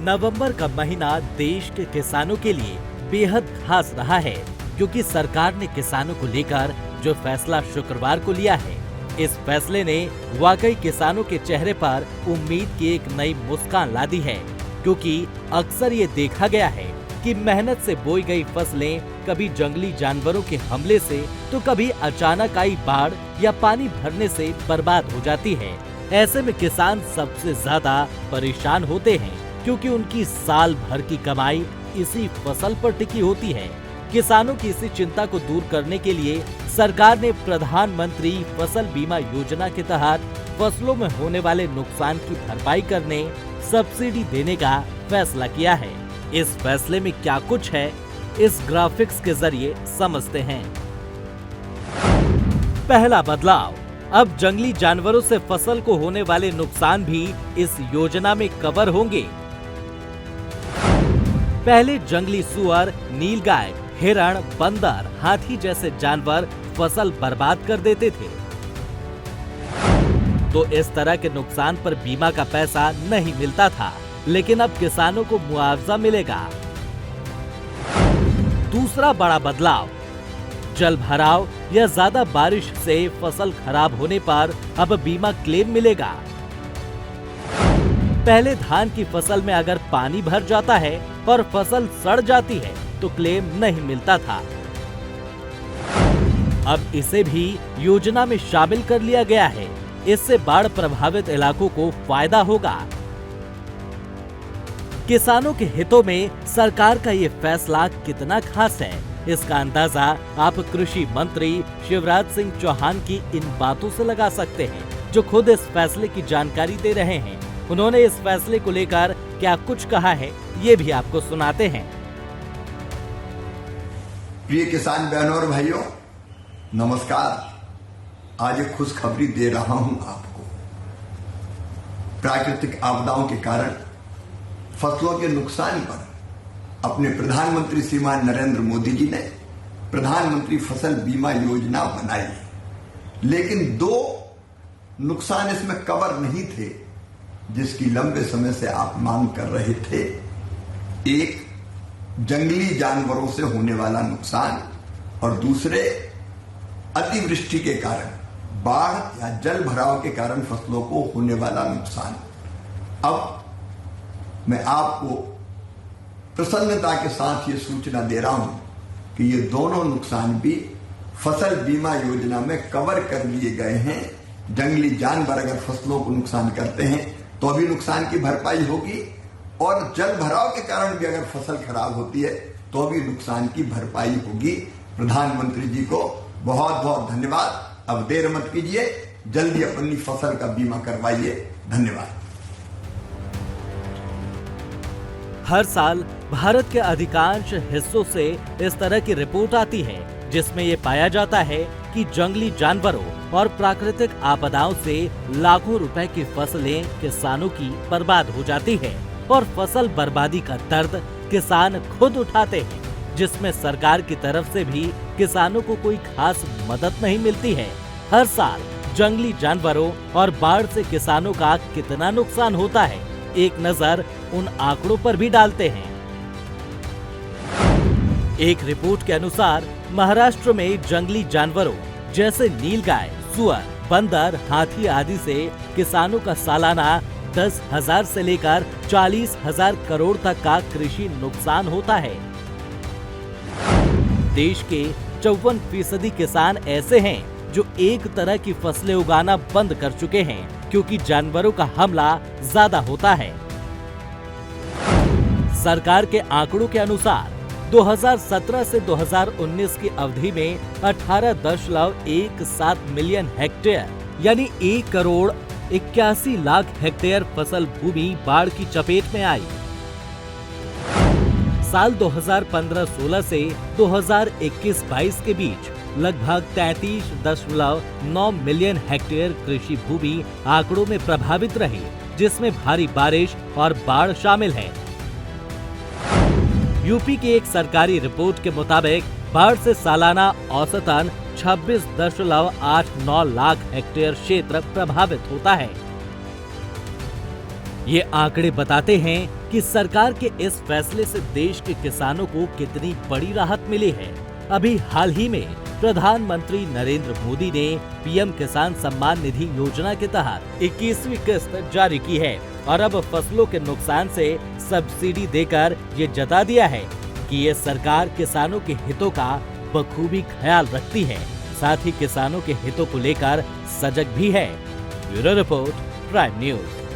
नवंबर का महीना देश के किसानों के लिए बेहद खास रहा है, क्योंकि सरकार ने किसानों को लेकर जो फैसला शुक्रवार को लिया है, इस फैसले ने वाकई किसानों के चेहरे पर उम्मीद की एक नई मुस्कान ला दी है। क्योंकि अक्सर ये देखा गया है कि मेहनत से बोई गई फसलें कभी जंगली जानवरों के हमले से तो कभी अचानक आई बाढ़ या पानी भरने से बर्बाद हो जाती है। ऐसे में किसान सबसे ज्यादा परेशान होते हैं, क्योंकि उनकी साल भर की कमाई इसी फसल पर टिकी होती है। किसानों की इसी चिंता को दूर करने के लिए सरकार ने प्रधानमंत्री फसल बीमा योजना के तहत फसलों में होने वाले नुकसान की भरपाई करने, सब्सिडी देने का फैसला किया है। इस फैसले में क्या कुछ है, इस ग्राफिक्स के जरिए समझते हैं। पहला बदलाव, अब जंगली जानवरों से फसल को होने वाले नुकसान भी इस योजना में कवर होंगे। पहले जंगली सुअर, नीलगाय, हिरण, बंदर, हाथी जैसे जानवर फसल बर्बाद कर देते थे, तो इस तरह के नुकसान पर बीमा का पैसा नहीं मिलता था, लेकिन अब किसानों को मुआवजा मिलेगा। दूसरा बड़ा बदलाव, जल भराव या ज्यादा बारिश से फसल खराब होने पर अब बीमा क्लेम मिलेगा। पहले धान की फसल में अगर पानी भर जाता है और फसल सड़ जाती है तो क्लेम नहीं मिलता था। अब इसे भी योजना में शामिल कर लिया गया है। इससे बाढ़ प्रभावित इलाकों को फायदा होगा। किसानों के हितों में सरकार का ये फैसला कितना खास है, इसका अंदाजा आप कृषि मंत्री शिवराज सिंह चौहान की इन बातों से लगा सकते हैं, जो खुद इस फैसले की जानकारी दे रहे हैं। उन्होंने इस फैसले को लेकर क्या कुछ कहा है, ये भी आपको सुनाते हैं। प्रिय किसान बहनों और भाइयों, नमस्कार। आज एक खुशखबरी दे रहा हूं आपको। प्राकृतिक आपदाओं के कारण फसलों के नुकसान पर अपने प्रधानमंत्री श्रीमान नरेंद्र मोदी जी ने प्रधानमंत्री फसल बीमा योजना बनाई, लेकिन दो नुकसान इसमें कवर नहीं थे, जिसकी लंबे समय से आप मांग कर रहे थे। एक, जंगली जानवरों से होने वाला नुकसान, और दूसरे, अतिवृष्टि के कारण, बाढ़ या जल भराव के कारण फसलों को होने वाला नुकसान। अब मैं आपको प्रसन्नता के साथ ये सूचना दे रहा हूं कि ये दोनों नुकसान भी फसल बीमा योजना में कवर कर लिए गए हैं। जंगली जानवर अगर फसलों को नुकसान करते हैं तो अभी नुकसान की भरपाई होगी, और जल भराव के कारण भी अगर फसल खराब होती है तो अभी नुकसान की भरपाई होगी। प्रधानमंत्री जी को बहुत बहुत धन्यवाद। अब देर मत कीजिए, जल्दी अपनी फसल का बीमा करवाइए। धन्यवाद। हर साल भारत के अधिकांश हिस्सों से इस तरह की रिपोर्ट आती है, जिसमें ये पाया जाता है कि जंगली जानवरों और प्राकृतिक आपदाओं से लाखों रुपए की फसलें किसानों की बर्बाद हो जाती है, और फसल बर्बादी का दर्द किसान खुद उठाते हैं, जिसमें सरकार की तरफ से भी किसानों को कोई खास मदद नहीं मिलती है। हर साल जंगली जानवरों और बाढ़ से किसानों का कितना नुकसान होता है, एक नजर उन आंकड़ों पर भी डालते हैं। एक रिपोर्ट के अनुसार महाराष्ट्र में जंगली जानवरों जैसे नीलगाय, सुअर, बंदर, हाथी आदि से किसानों का सालाना 10,000 से लेकर 40,000 करोड़ तक का कृषि नुकसान होता है। देश के 54% किसान ऐसे हैं जो एक तरह की फसलें उगाना बंद कर चुके हैं, क्योंकि जानवरों का हमला ज्यादा होता है। सरकार के आंकड़ों के अनुसार 2017 से 2019 की अवधि में 18.17 मिलियन हेक्टेयर यानी 1 करोड़ 81 लाख हेक्टेयर फसल भूमि बाढ़ की चपेट में आई। साल 2015-16 से 2021-22 के बीच लगभग 33.9 मिलियन हेक्टेयर कृषि भूमि आंकड़ों में प्रभावित रही, जिसमें भारी बारिश और बाढ़ शामिल है। यूपी की एक सरकारी रिपोर्ट के मुताबिक बाढ़ से सालाना औसतन 26.89 लाख हेक्टेयर क्षेत्र प्रभावित होता है। ये आंकड़े बताते हैं कि सरकार के इस फैसले से देश के किसानों को कितनी बड़ी राहत मिली है। अभी हाल ही में प्रधानमंत्री नरेंद्र मोदी ने पीएम किसान सम्मान निधि योजना के तहत 21वीं किस्त जारी की है और अब फसलों के नुकसान से सब्सिडी देकर ये जता दिया है कि ये सरकार किसानों के हितों का बखूबी ख्याल रखती है, साथ ही किसानों के हितों को लेकर सजग भी है। Bureau report, prime news.